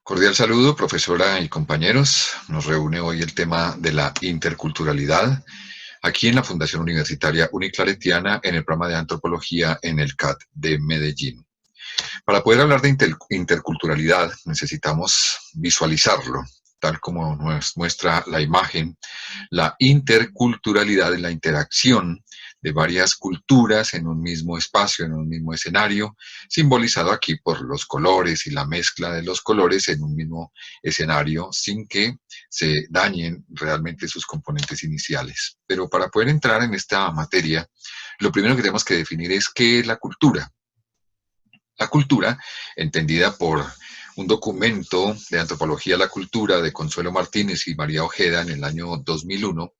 Cordial saludo, profesora y compañeros. Nos reúne hoy el tema de la interculturalidad aquí en la Fundación Universitaria Uniclaretiana en el programa de antropología en el CAT de Medellín. Para poder hablar de interculturalidad necesitamos visualizarlo, tal como nos muestra la imagen. La interculturalidad es la interacción de varias culturas en un mismo espacio, en un mismo escenario, simbolizado aquí por los colores y la mezcla de los colores en un mismo escenario sin que se dañen realmente sus componentes iniciales. Pero para poder entrar en esta materia, lo primero que tenemos que definir es qué es la cultura. La cultura, entendida por un documento de antropología de la cultura de Consuelo Martínez y María Ojeda en el año 2001,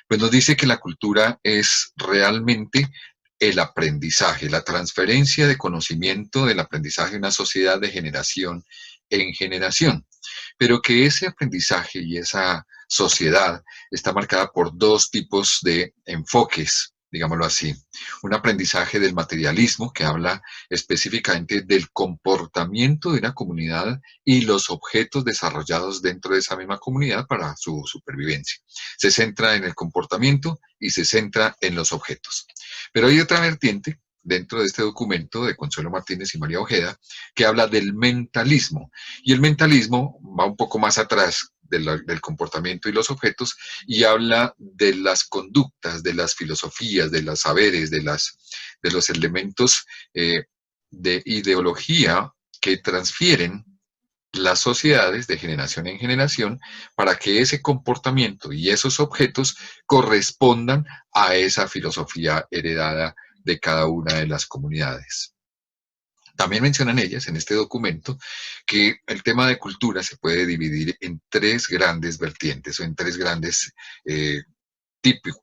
pues nos dice que la cultura es realmente el aprendizaje, la transferencia de conocimiento del aprendizaje de una sociedad de generación en generación, pero que ese aprendizaje y esa sociedad está marcada por dos tipos de enfoques, digámoslo así. Un aprendizaje del materialismo, que habla específicamente del comportamiento de una comunidad y los objetos desarrollados dentro de esa misma comunidad para su supervivencia. Se centra en el comportamiento y se centra en los objetos. Pero hay otra vertiente dentro de este documento de Consuelo Martínez y María Ojeda que habla del mentalismo. Y el mentalismo va un poco más atrás del comportamiento y los objetos y habla de las conductas, de las filosofías, de los saberes, de los elementos de ideología que transfieren las sociedades de generación en generación para que ese comportamiento y esos objetos correspondan a esa filosofía heredada de cada una de las comunidades. También mencionan ellas en este documento que el tema de cultura se puede dividir en tres grandes vertientes o en tres grandes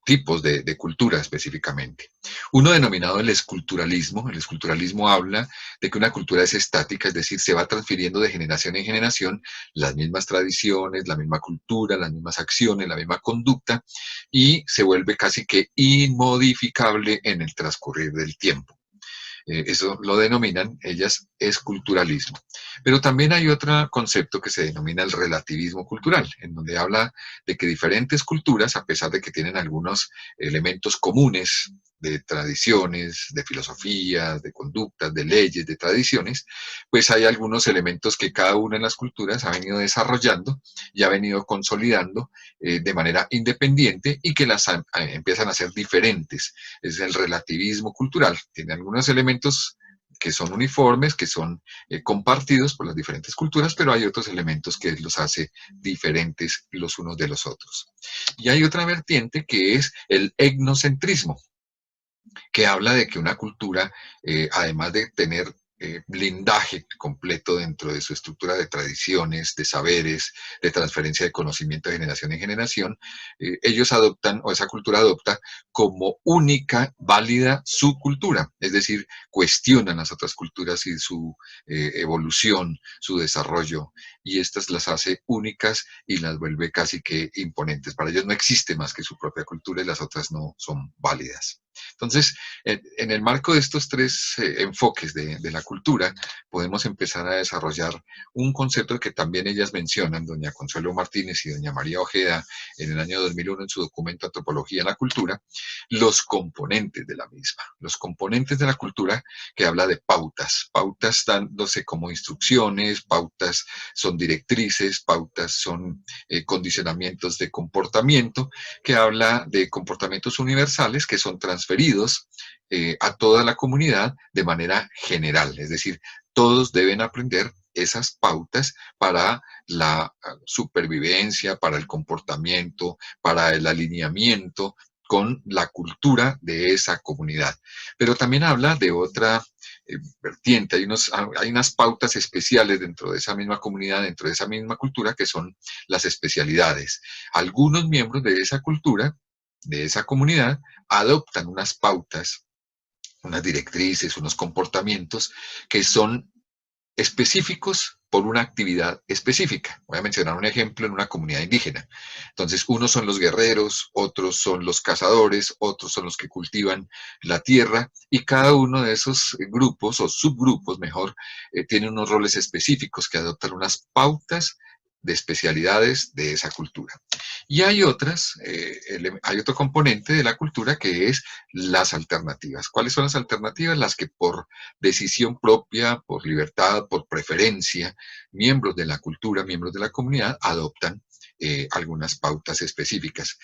tipos de cultura específicamente. Uno denominado el esculturalismo. El esculturalismo habla de que una cultura es estática, es decir, se va transfiriendo de generación en generación las mismas tradiciones, la misma cultura, las mismas acciones, la misma conducta y se vuelve casi que inmodificable en el transcurrir del tiempo. Eso lo denominan ellas esculturalismo. Pero también hay otro concepto que se denomina el relativismo cultural, en donde habla de que diferentes culturas, a pesar de que tienen algunos elementos comunes de tradiciones, de filosofías, de conductas, de leyes, de tradiciones, pues hay algunos elementos que cada una de las culturas ha venido desarrollando y ha venido consolidando de manera independiente y que empiezan a ser diferentes. Es el relativismo cultural. Tiene algunos elementos que son uniformes, que son compartidos por las diferentes culturas, pero hay otros elementos que los hace diferentes los unos de los otros. Y hay otra vertiente que es el etnocentrismo, que habla de que una cultura, además de tener blindaje completo dentro de su estructura de tradiciones, de saberes, de transferencia de conocimiento de generación en generación, ellos adoptan, o esa cultura adopta, como única, válida su cultura, es decir, cuestionan las otras culturas y su evolución, su desarrollo, y estas las hace únicas y las vuelve casi que imponentes. Para ellos no existe más que su propia cultura y las otras no son válidas. Entonces, en el marco de estos tres enfoques de la cultura, podemos empezar a desarrollar un concepto que también ellas mencionan, doña Consuelo Martínez y doña María Ojeda, en el año 2001 en su documento Antropología de la Cultura, los componentes de la misma. Los componentes de la cultura que habla de pautas, pautas dándose como instrucciones, pautas son directrices, pautas son condicionamientos de comportamiento, que habla de comportamientos universales que son transferidos a toda la comunidad de manera general, es decir, todos deben aprender esas pautas para la supervivencia, para el comportamiento, para el alineamiento con la cultura de esa comunidad. Pero también habla de otra vertiente, hay unas pautas especiales dentro de esa misma comunidad, dentro de esa misma cultura, que son las especialidades. Algunos miembros de esa cultura, de esa comunidad, adoptan unas pautas, unas directrices, unos comportamientos que son específicos por una actividad específica. Voy a mencionar un ejemplo en una comunidad indígena. Entonces, unos son los guerreros, otros son los cazadores, otros son los que cultivan la tierra, y cada uno de esos grupos, o subgrupos mejor, tiene unos roles específicos que adoptan unas pautas de especialidades de esa cultura. Y hay hay otro componente de la cultura que es las alternativas. ¿Cuáles son las alternativas? Las que por decisión propia, por libertad, por preferencia, miembros de la cultura, miembros de la comunidad, adoptan algunas pautas específicas.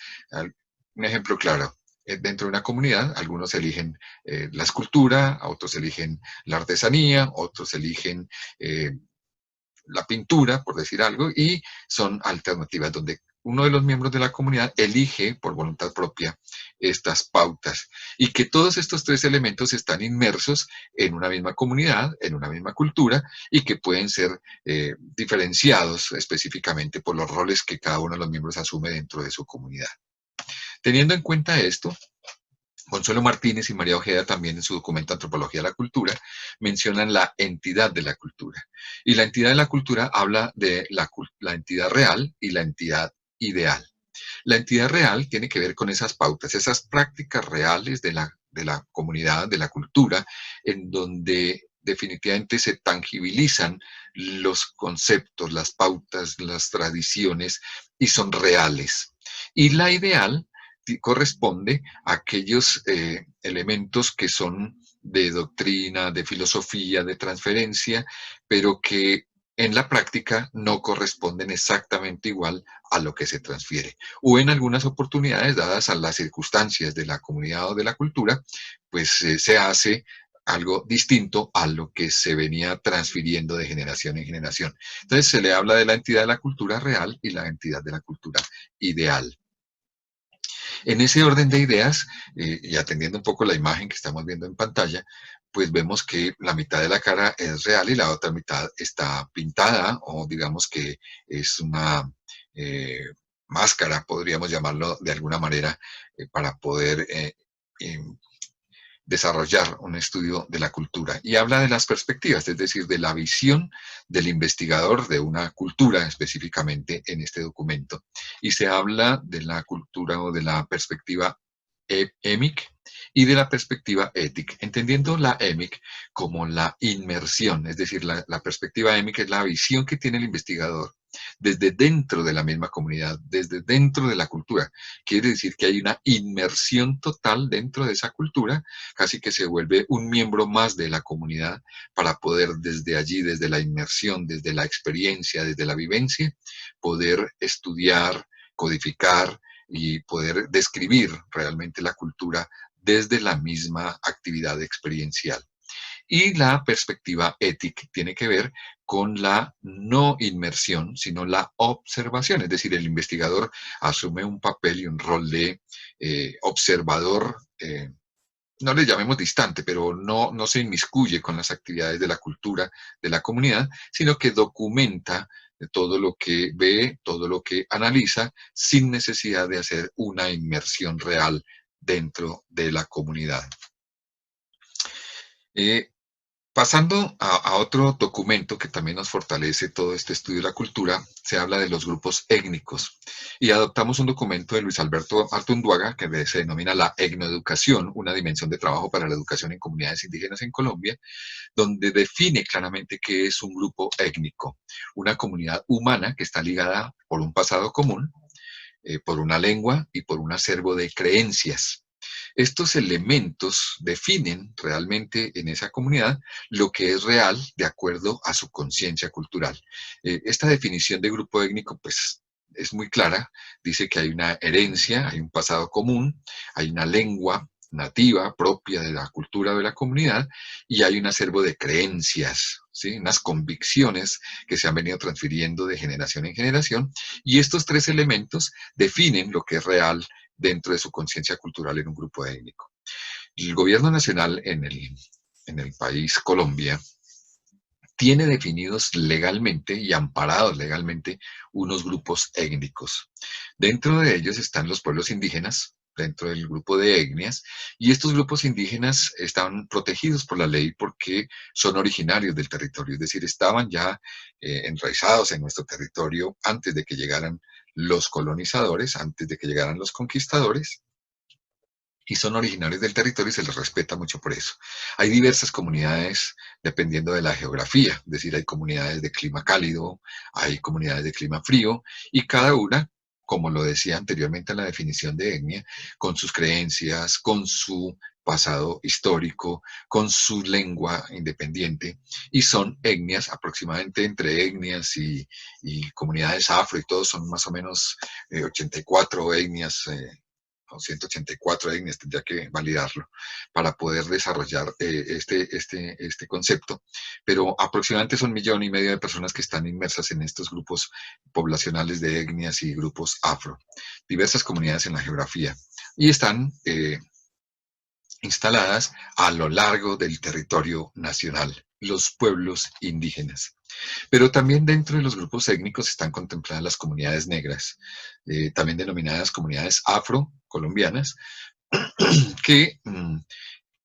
Un ejemplo claro, dentro de una comunidad, algunos eligen la escultura, otros eligen la artesanía, otros eligen la pintura, por decir algo, y son alternativas donde uno de los miembros de la comunidad elige por voluntad propia estas pautas, y que todos estos tres elementos están inmersos en una misma comunidad, en una misma cultura, y que pueden ser diferenciados específicamente por los roles que cada uno de los miembros asume dentro de su comunidad. Teniendo en cuenta esto, Consuelo Martínez y María Ojeda también en su documento Antropología de la Cultura mencionan la entidad de la cultura. Y la entidad de la cultura habla de la entidad real y la entidad ideal. La entidad real tiene que ver con esas pautas, esas prácticas reales de la comunidad, de la cultura, en donde definitivamente se tangibilizan los conceptos, las pautas, las tradiciones, y son reales. Y la ideal corresponde a aquellos elementos que son de doctrina, de filosofía, de transferencia, pero que en la práctica no corresponden exactamente igual a lo que se transfiere. O en algunas oportunidades, dadas a las circunstancias de la comunidad o de la cultura, pues se hace algo distinto a lo que se venía transfiriendo de generación en generación. Entonces se le habla de la entidad de la cultura real y la entidad de la cultura ideal. En ese orden de ideas, y atendiendo un poco la imagen que estamos viendo en pantalla, pues vemos que la mitad de la cara es real y la otra mitad está pintada, o digamos que es una eh, máscara, podríamos llamarlo de alguna manera, para poder desarrollar un estudio de la cultura, y habla de las perspectivas, es decir, de la visión del investigador de una cultura específicamente en este documento. Y se habla de la cultura o de la perspectiva EMIC y de la perspectiva ETIC, entendiendo la EMIC como la inmersión, es decir, la perspectiva EMIC es la visión que tiene el investigador desde dentro de la misma comunidad, desde dentro de la cultura. Quiere decir que hay una inmersión total dentro de esa cultura, casi que se vuelve un miembro más de la comunidad para poder desde allí, desde la inmersión, desde la experiencia, desde la vivencia, poder estudiar, codificar y poder describir realmente la cultura desde la misma actividad experiencial. Y la perspectiva ética tiene que ver con la no inmersión, sino la observación. Es decir, el investigador asume un papel y un rol de observador, no le llamemos distante, pero no se inmiscuye con las actividades de la cultura de la comunidad, sino que documenta todo lo que ve, todo lo que analiza, sin necesidad de hacer una inmersión real dentro de la comunidad. Eh, Pasando a otro documento que también nos fortalece todo este estudio de la cultura, se habla de los grupos étnicos. Y adoptamos un documento de Luis Alberto Artunduaga que se denomina la etnoeducación, una dimensión de trabajo para la educación en comunidades indígenas en Colombia, donde define claramente qué es un grupo étnico, una comunidad humana que está ligada por un pasado común, por una lengua y por un acervo de creencias. Estos elementos definen realmente en esa comunidad lo que es real de acuerdo a su conciencia cultural. Esta definición de grupo étnico, pues, es muy clara. Dice que hay una herencia, hay un pasado común, hay una lengua nativa propia de la cultura de la comunidad, y hay un acervo de creencias, ¿sí? Unas convicciones que se han venido transfiriendo de generación en generación, y estos tres elementos definen lo que es real dentro de su conciencia cultural en un grupo étnico. El gobierno nacional en el país Colombia tiene definidos legalmente y amparados legalmente unos grupos étnicos. Dentro de ellos están los pueblos indígenas, dentro del grupo de etnias, y estos grupos indígenas están protegidos por la ley porque son originarios del territorio, es decir, estaban ya enraizados en nuestro territorio antes de que llegaran los colonizadores, antes de que llegaran los conquistadores, y son originarios del territorio y se les respeta mucho por eso. Hay diversas comunidades dependiendo de la geografía, es decir, hay comunidades de clima cálido, hay comunidades de clima frío, y cada una, como lo decía anteriormente en la definición de etnia, con sus creencias, con su pasado histórico, con su lengua independiente, y son etnias, aproximadamente entre etnias y comunidades afro y todos son más o menos 84 etnias o 184 etnias, tendría que validarlo para poder desarrollar este concepto, pero aproximadamente son 1,5 millones de personas que están inmersas en estos grupos poblacionales de etnias y grupos afro, diversas comunidades en la geografía, y están instaladas a lo largo del territorio nacional, los pueblos indígenas. Pero también dentro de los grupos étnicos están contempladas las comunidades negras, también denominadas comunidades afro-colombianas, que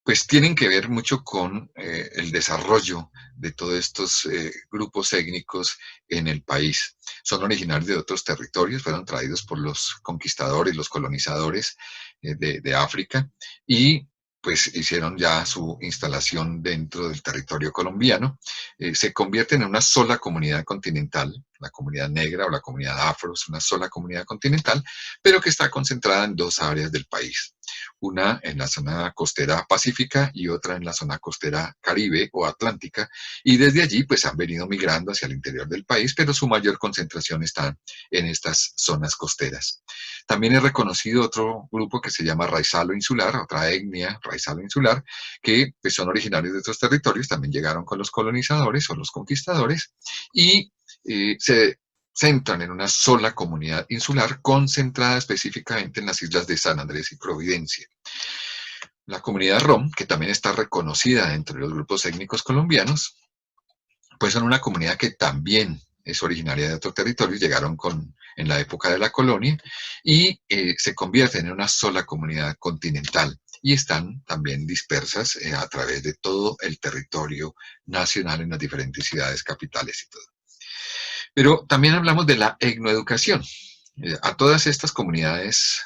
pues tienen que ver mucho con el desarrollo de todos estos grupos étnicos en el país. Son originarios de otros territorios, fueron traídos por los conquistadores, los colonizadores de África, y pues hicieron ya su instalación dentro del territorio colombiano. Se convierten en una sola comunidad continental, la comunidad negra o la comunidad afro es una sola comunidad continental, pero que está concentrada en 2 áreas del país, una en la zona costera pacífica y otra en la zona costera caribe o atlántica, y desde allí pues han venido migrando hacia el interior del país, pero su mayor concentración está en estas zonas costeras. También es reconocido otro grupo que se llama Raizalo Insular, otra etnia Raizalo Insular, que pues, son originarios de estos territorios, también llegaron con los colonizadores o los conquistadores, y se centran en una sola comunidad insular concentrada específicamente en las islas de San Andrés y Providencia. La comunidad rom, que también está reconocida entre los grupos étnicos colombianos, pues son una comunidad que también es originaria de otro territorio, llegaron en la época de la colonia y se convierten en una sola comunidad continental y están también dispersas a través de todo el territorio nacional en las diferentes ciudades capitales y todo. Pero también hablamos de la etnoeducación. A todas estas comunidades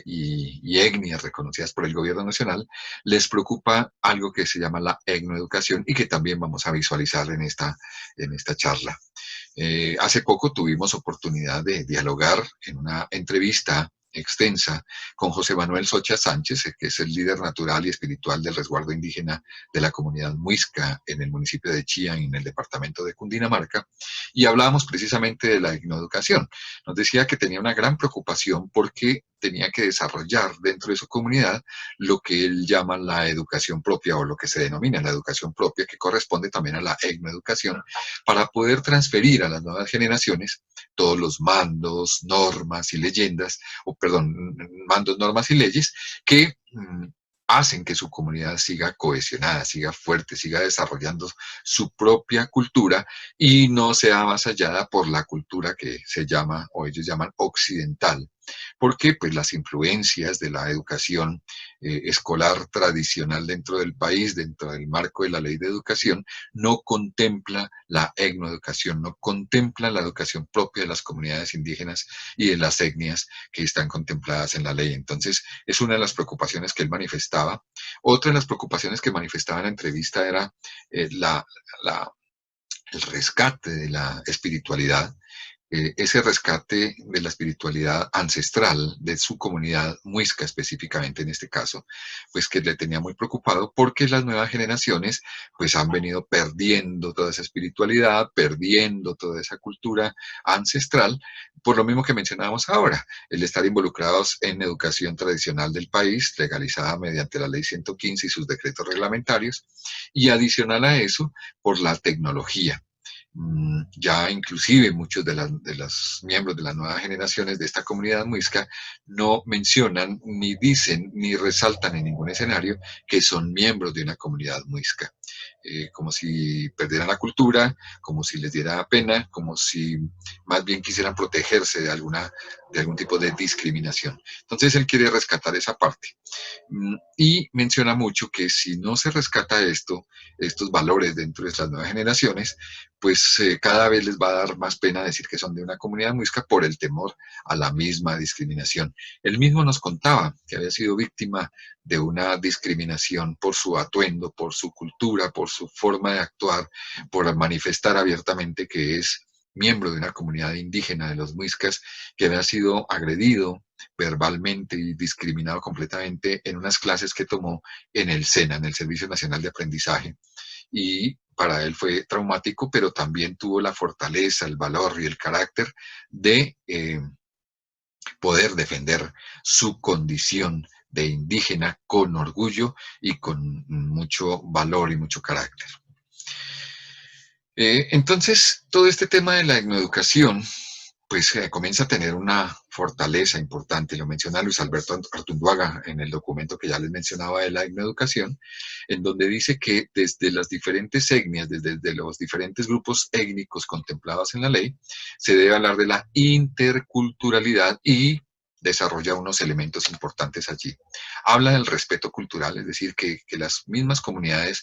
y etnias reconocidas por el gobierno nacional les preocupa algo que se llama la etnoeducación y que también vamos a visualizar en esta charla. Hace poco tuvimos oportunidad de dialogar en una entrevista extensa con José Manuel Socha Sánchez, que es el líder natural y espiritual del resguardo indígena de la comunidad muisca en el municipio de Chía, en el departamento de Cundinamarca, y hablábamos precisamente de la etnoeducación. Nos decía que tenía una gran preocupación porque tenía que desarrollar dentro de su comunidad lo que él llama la educación propia o lo que se denomina la educación propia, que corresponde también a la etnoeducación, para poder transferir a las nuevas generaciones todos los mandos, normas y leyendas, o perdón, mandos, normas y leyes que hacen que su comunidad siga cohesionada, siga fuerte, siga desarrollando su propia cultura y no sea avasallada por la cultura que se llama, o ellos llaman, occidental. Porque pues las influencias de la educación escolar tradicional dentro del país, dentro del marco de la ley de educación, no contempla la etnoeducación, no contempla la educación propia de las comunidades indígenas y de las etnias que están contempladas en la ley. Entonces, es una de las preocupaciones que él manifestaba. Otra de las preocupaciones que manifestaba en la entrevista era el rescate de la espiritualidad, ese rescate de la espiritualidad ancestral de su comunidad muisca específicamente en este caso, pues que le tenía muy preocupado porque las nuevas generaciones pues han venido perdiendo toda esa espiritualidad, perdiendo toda esa cultura ancestral, por lo mismo que mencionábamos ahora, el estar involucrados en educación tradicional del país, legalizada mediante la ley 115 y sus decretos reglamentarios, y adicional a eso, por la tecnología. Ya inclusive muchos de los miembros de las nuevas generaciones de esta comunidad muisca no mencionan, ni dicen, ni resaltan en ningún escenario que son miembros de una comunidad muisca. Como si perdieran la cultura, como si les diera pena, como si más bien quisieran protegerse de algún tipo de discriminación. Entonces él quiere rescatar esa parte. Y menciona mucho que si no se rescata estos valores dentro de las nuevas generaciones, pues cada vez les va a dar más pena decir que son de una comunidad muisca por el temor a la misma discriminación. Él mismo nos contaba que había sido víctima de una discriminación por su atuendo, por su cultura, por su forma de actuar, por manifestar abiertamente que es miembro de una comunidad indígena de los muiscas, que había sido agredido verbalmente y discriminado completamente en unas clases que tomó en el SENA, en el Servicio Nacional de Aprendizaje. Y para él fue traumático, pero también tuvo la fortaleza, el valor y el carácter de poder defender su condición de indígena con orgullo y con mucho valor y mucho carácter. Entonces, todo este tema de la etnoeducación pues comienza a tener una fortaleza importante. Lo menciona Luis Alberto Artunduaga en el documento que ya les mencionaba de la etnoeducación, en donde dice que desde las diferentes etnias, desde los diferentes grupos étnicos contemplados en la ley, se debe hablar de la interculturalidad y desarrolla unos elementos importantes allí. Habla del respeto cultural, es decir, que las mismas comunidades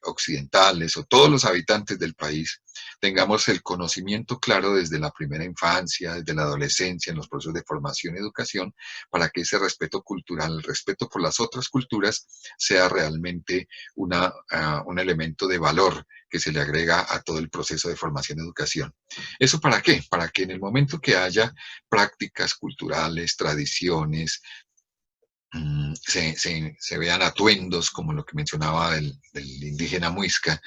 occidentales o todos los habitantes del país tengamos el conocimiento claro desde la primera infancia, desde la adolescencia, en los procesos de formación y educación, para que ese respeto cultural, el respeto por las otras culturas, sea realmente un elemento de valor que se le agrega a todo el proceso de formación y educación. ¿Eso para qué? Para que en el momento que haya prácticas culturales, tradiciones, se vean atuendos, como lo que mencionaba del indígena muisca,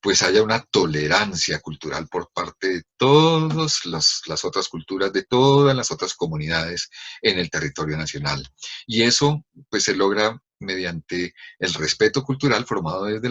pues haya una tolerancia cultural por parte de todas las otras culturas, de todas las otras comunidades en el territorio nacional. Y eso pues se logra mediante el respeto cultural formado desde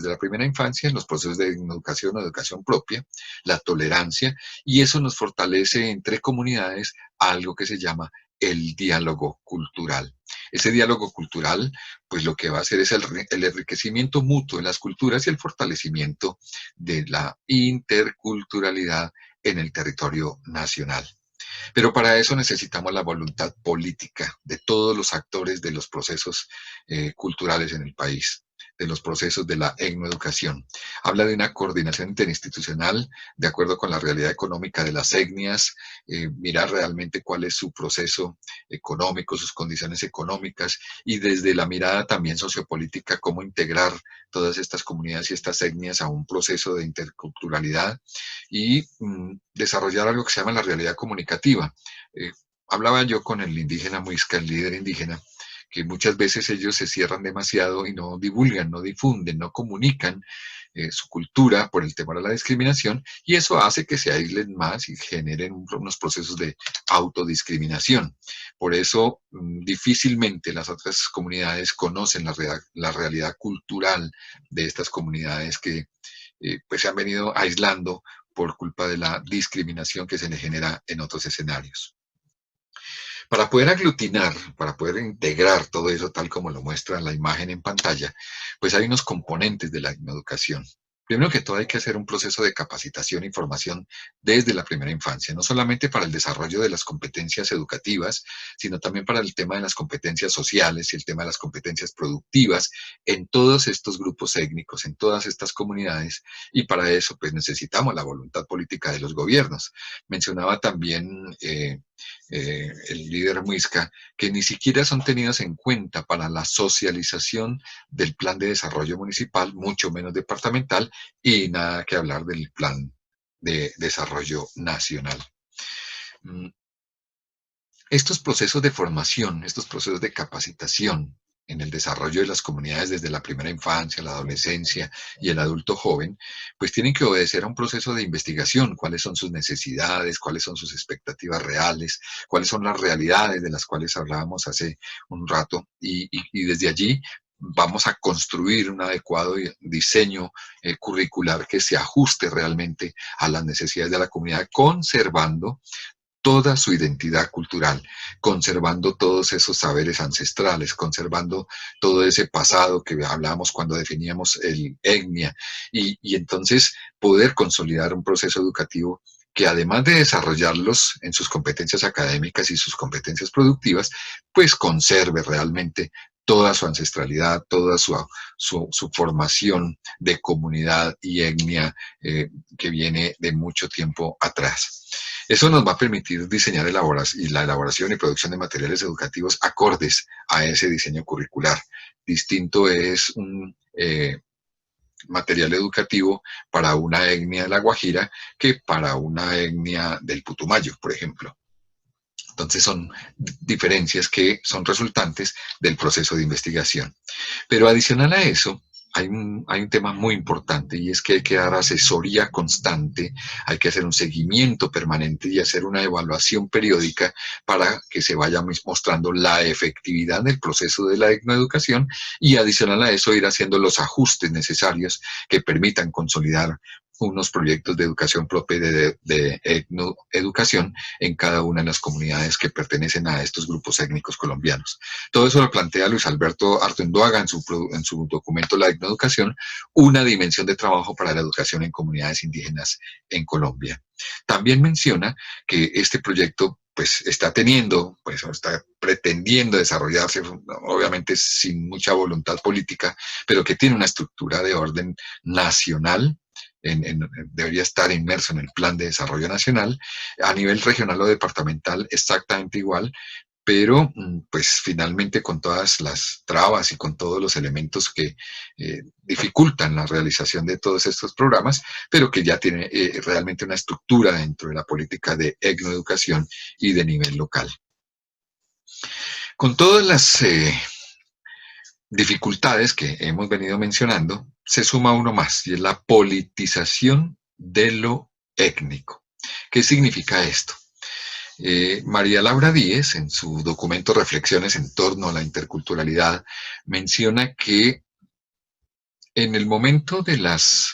la primera infancia en los procesos de educación o educación propia, la tolerancia, y eso nos fortalece entre comunidades algo que se llama el diálogo cultural. Ese diálogo cultural, pues lo que va a hacer es el enriquecimiento mutuo de las culturas y el fortalecimiento de la interculturalidad en el territorio nacional. Pero para eso necesitamos la voluntad política de todos los actores de los procesos culturales en el país, de los procesos de la etnoeducación. Habla de una coordinación interinstitucional de acuerdo con la realidad económica de las etnias, mirar realmente cuál es su proceso económico, sus condiciones económicas y desde la mirada también sociopolítica, cómo integrar todas estas comunidades y estas etnias a un proceso de interculturalidad y desarrollar algo que se llama la realidad comunicativa. Hablaba yo con el indígena Muisca, el líder indígena, que muchas veces ellos se cierran demasiado y no divulgan, no difunden, no comunican su cultura por el temor a la discriminación, y eso hace que se aíslen más y generen unos procesos de autodiscriminación. Por eso difícilmente las otras comunidades conocen la realidad cultural de estas comunidades que pues se han venido aislando por culpa de la discriminación que se le genera en otros escenarios. Para poder aglutinar, para poder integrar todo eso tal como lo muestra la imagen en pantalla, pues hay unos componentes de la educación. Primero que todo hay que hacer un proceso de capacitación y formación desde la primera infancia, no solamente para el desarrollo de las competencias educativas, sino también para el tema de las competencias sociales y el tema de las competencias productivas en todos estos grupos étnicos, en todas estas comunidades, y para eso pues necesitamos la voluntad política de los gobiernos. Mencionaba también el líder Muisca, que ni siquiera son tenidos en cuenta para la socialización del plan de desarrollo municipal, mucho menos departamental, y nada que hablar del plan de desarrollo nacional. Estos procesos de formación, estos procesos de capacitación en el desarrollo de las comunidades desde la primera infancia, la adolescencia y el adulto joven, pues tienen que obedecer a un proceso de investigación, cuáles son sus necesidades, cuáles son sus expectativas reales, cuáles son las realidades de las cuales hablábamos hace un rato, y desde allí vamos a construir un adecuado diseño curricular que se ajuste realmente a las necesidades de la comunidad, conservando toda su identidad cultural, conservando todos esos saberes ancestrales, conservando todo ese pasado que hablábamos cuando definíamos el etnia, y entonces poder consolidar un proceso educativo que además de desarrollarlos en sus competencias académicas y sus competencias productivas, pues conserve realmente toda su ancestralidad, toda su formación de comunidad y etnia que viene de mucho tiempo atrás. Eso nos va a permitir diseñar la elaboración y producción de materiales educativos acordes a ese diseño curricular. Distinto es un material educativo para una etnia de La Guajira que para una etnia del Putumayo, por ejemplo. Entonces son diferencias que son resultantes del proceso de investigación. Pero adicional a eso, hay un tema muy importante y es que hay que dar asesoría constante, hay que hacer un seguimiento permanente y hacer una evaluación periódica para que se vaya mostrando la efectividad del proceso de la etnoeducación y adicional a eso ir haciendo los ajustes necesarios que permitan consolidar unos proyectos de educación propia de etnoeducación en cada una de las comunidades que pertenecen a estos grupos étnicos colombianos. Todo eso lo plantea Luis Alberto Artendoaga en su documento La Etnoeducación, una dimensión de trabajo para la educación en comunidades indígenas en Colombia. También menciona que este proyecto pues está teniendo, pues está pretendiendo desarrollarse, obviamente sin mucha voluntad política, pero que tiene una estructura de orden nacional, debería estar inmerso en el Plan de Desarrollo Nacional, a nivel regional o departamental exactamente igual, pero pues finalmente con todas las trabas y con todos los elementos que dificultan la realización de todos estos programas, pero que ya tiene realmente una estructura dentro de la política de etnoeducación y de nivel local. Con todas las dificultades que hemos venido mencionando, se suma uno más, y es la politización de lo étnico. ¿Qué significa esto? María Laura Díez, en su documento Reflexiones en torno a la interculturalidad, menciona que en el momento de las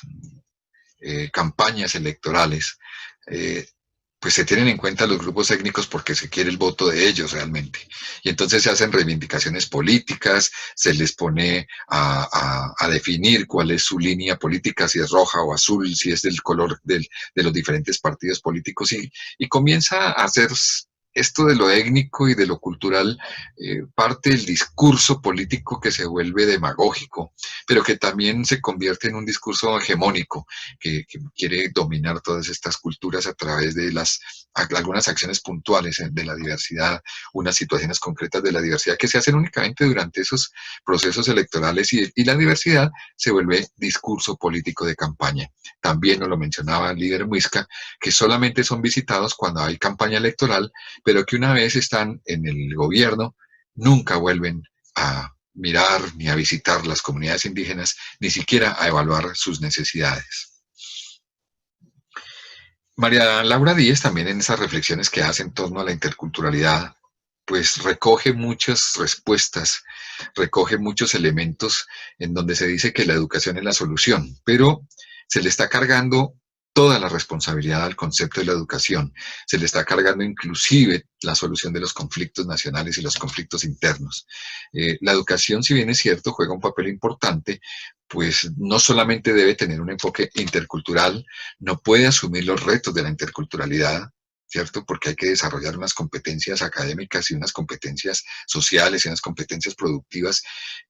campañas electorales, pues se tienen en cuenta los grupos étnicos porque se quiere el voto de ellos realmente. Y entonces se hacen reivindicaciones políticas, se les pone a definir cuál es su línea política, si es roja o azul, si es del color de los diferentes partidos políticos, y comienza a hacer esto de lo étnico y de lo cultural parte del discurso político que se vuelve demagógico, pero que también se convierte en un discurso hegemónico que quiere dominar todas estas culturas a través de algunas acciones puntuales de la diversidad, unas situaciones concretas de la diversidad que se hacen únicamente durante esos procesos electorales y la diversidad se vuelve discurso político de campaña. También nos lo mencionaba el líder Muisca, que solamente son visitados cuando hay campaña electoral, pero que una vez están en el gobierno, nunca vuelven a mirar ni a visitar las comunidades indígenas, ni siquiera a evaluar sus necesidades. María Laura Díez también en esas reflexiones que hace en torno a la interculturalidad, pues recoge muchas respuestas, recoge muchos elementos en donde se dice que la educación es la solución, pero se le está cargando toda la responsabilidad al concepto de la educación. Se le está cargando inclusive la solución de los conflictos nacionales y los conflictos internos. La educación, si bien es cierto, juega un papel importante, pues no solamente debe tener un enfoque intercultural, no puede asumir los retos de la interculturalidad, ¿cierto? Porque hay que desarrollar unas competencias académicas y unas competencias sociales y unas competencias productivas,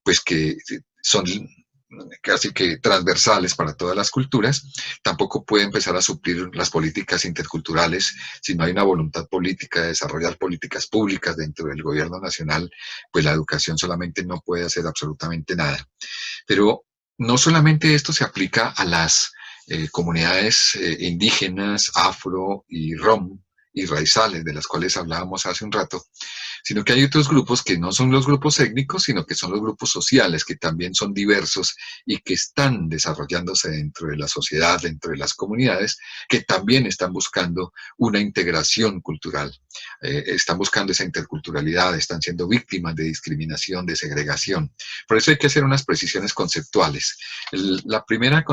pues que son casi que transversales para todas las culturas. Tampoco puede empezar a suplir las políticas interculturales si no hay una voluntad política de desarrollar políticas públicas dentro del gobierno nacional, pues la educación solamente no puede hacer absolutamente nada. Pero no solamente esto se aplica a las comunidades indígenas, afro y rom y raizales, de las cuales hablábamos hace un rato, sino que hay otros grupos que no son los grupos étnicos, sino que son los grupos sociales, que también son diversos y que están desarrollándose dentro de la sociedad, dentro de las comunidades, que también están buscando una integración cultural. están buscando esa interculturalidad, están siendo víctimas de discriminación, de segregación. Por eso hay que hacer unas precisiones conceptuales. La primera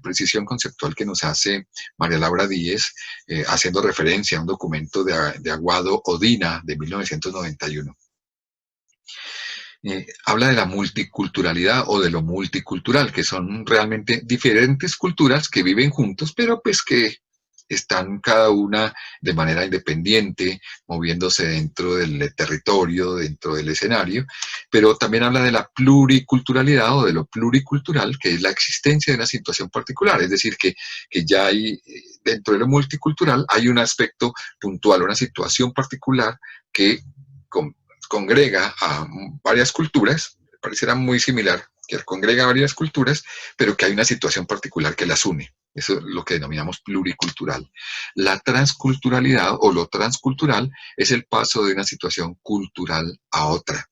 precisión conceptual que nos hace María Laura Díez, haciendo referencia a un documento de Aguado Odina de 1991, habla de la multiculturalidad o de lo multicultural, que son realmente diferentes culturas que viven juntos, pero pues que están cada una de manera independiente, moviéndose dentro del territorio, dentro del escenario, pero también habla de la pluriculturalidad o de lo pluricultural, que es la existencia de una situación particular, es decir, que ya hay, dentro de lo multicultural, hay un aspecto puntual, una situación particular que congrega a varias culturas, pareciera muy similar, que congrega a varias culturas, pero que hay una situación particular que las une. Eso es lo que denominamos pluricultural. La transculturalidad o lo transcultural es el paso de una situación cultural a otra.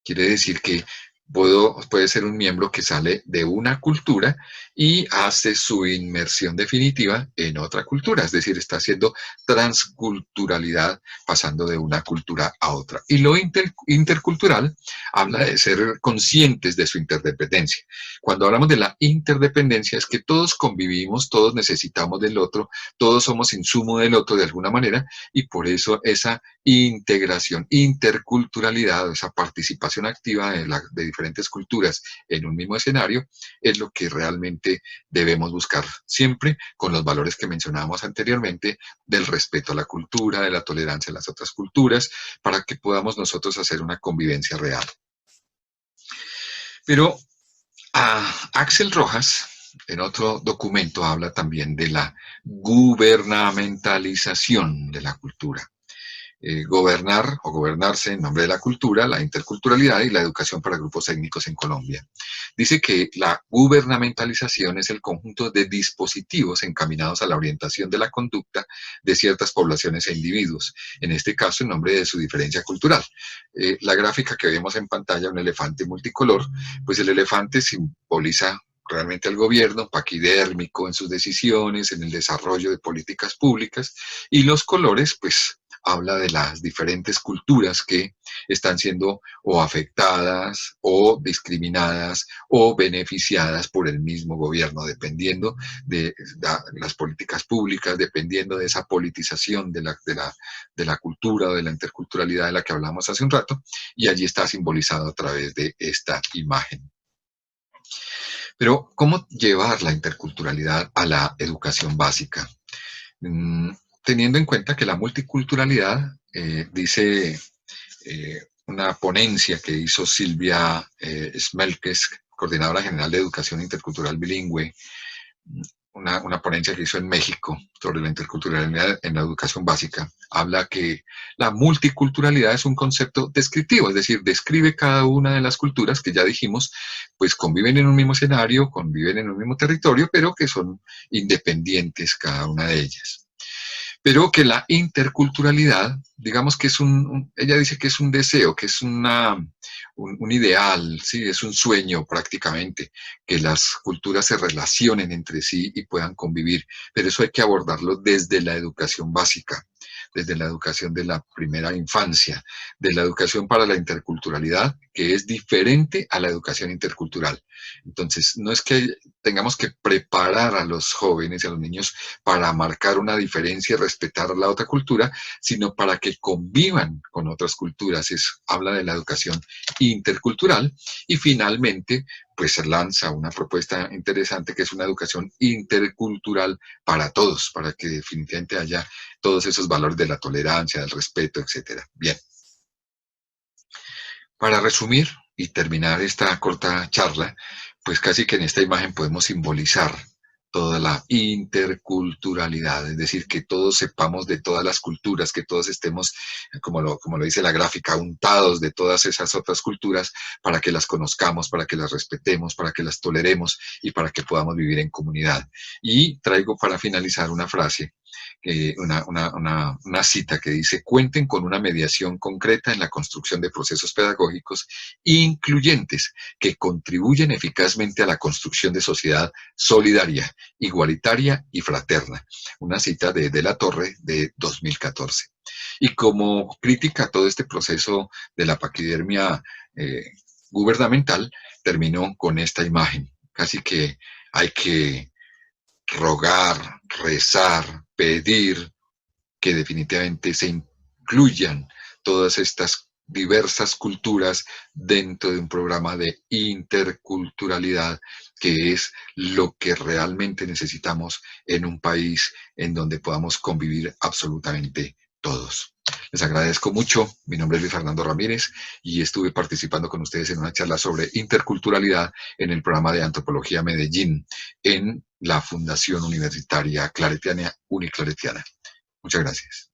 Quiere decir que puede ser un miembro que sale de una cultura y hace su inmersión definitiva en otra cultura, es decir, está haciendo transculturalidad pasando de una cultura a otra. Y lo intercultural habla de ser conscientes de su interdependencia. Cuando hablamos de la interdependencia es que todos convivimos, todos necesitamos del otro, todos somos insumo del otro de alguna manera y por eso esa integración, interculturalidad, esa participación activa de diferentes culturas en un mismo escenario, es lo que realmente debemos buscar siempre con los valores que mencionábamos anteriormente del respeto a la cultura, de la tolerancia a las otras culturas, para que podamos nosotros hacer una convivencia real. Pero Axel Rojas, en otro documento, habla también de la gubernamentalización de la cultura. Gobernar o gobernarse en nombre de la cultura, la interculturalidad y la educación para grupos étnicos en Colombia. Dice que la gubernamentalización es el conjunto de dispositivos encaminados a la orientación de la conducta de ciertas poblaciones e individuos, en este caso en nombre de su diferencia cultural. La gráfica que vemos en pantalla, un elefante multicolor, pues el elefante simboliza realmente al gobierno, paquidérmico en sus decisiones, en el desarrollo de políticas públicas, y los colores, pues, habla de las diferentes culturas que están siendo o afectadas o discriminadas o beneficiadas por el mismo gobierno, dependiendo de las políticas públicas, dependiendo de esa politización de la cultura o de la interculturalidad de la que hablamos hace un rato, y allí está simbolizado a través de esta imagen. Pero, ¿cómo llevar la interculturalidad a la educación básica? Teniendo en cuenta que la multiculturalidad, dice una ponencia que hizo Silvia Smelkes, coordinadora general de Educación Intercultural Bilingüe, una ponencia que hizo en México sobre la interculturalidad en la educación básica, habla que la multiculturalidad es un concepto descriptivo, es decir, describe cada una de las culturas que ya dijimos, pues conviven en un mismo escenario, conviven en un mismo territorio, pero que son independientes cada una de ellas. Pero que la interculturalidad, digamos que es ella dice que es un deseo, que es un ideal, ¿sí? Es un sueño prácticamente, que las culturas se relacionen entre sí y puedan convivir, pero eso hay que abordarlo desde la educación básica, desde la educación de la primera infancia, de la educación para la interculturalidad, que es diferente a la educación intercultural. Entonces, no es que tengamos que preparar a los jóvenes y a los niños para marcar una diferencia y respetar la otra cultura, sino para que convivan con otras culturas. Habla de la educación intercultural y finalmente pues se lanza una propuesta interesante que es una educación intercultural para todos, para que definitivamente haya todos esos valores de la tolerancia, del respeto, etcétera. Bien. Para resumir y terminar esta corta charla, pues casi que en esta imagen podemos simbolizar toda la interculturalidad, es decir, que todos sepamos de todas las culturas, que todos estemos, como lo dice la gráfica, untados de todas esas otras culturas para que las conozcamos, para que las respetemos, para que las toleremos y para que podamos vivir en comunidad. Y traigo para finalizar una frase una cita que dice: cuenten con una mediación concreta en la construcción de procesos pedagógicos incluyentes que contribuyen eficazmente a la construcción de sociedad solidaria, igualitaria y fraterna. Una cita de la Torre de 2014. Y como crítica a todo este proceso de la paquidermia gubernamental, terminó con esta imagen. Casi que hay que rogar, rezar, pedir que definitivamente se incluyan todas estas diversas culturas dentro de un programa de interculturalidad, que es lo que realmente necesitamos en un país en donde podamos convivir absolutamente todos. Les agradezco mucho. Mi nombre es Luis Fernando Ramírez y estuve participando con ustedes en una charla sobre interculturalidad en el programa de Antropología Medellín en la Fundación Universitaria Claretiana Uniclaretiana. Muchas gracias.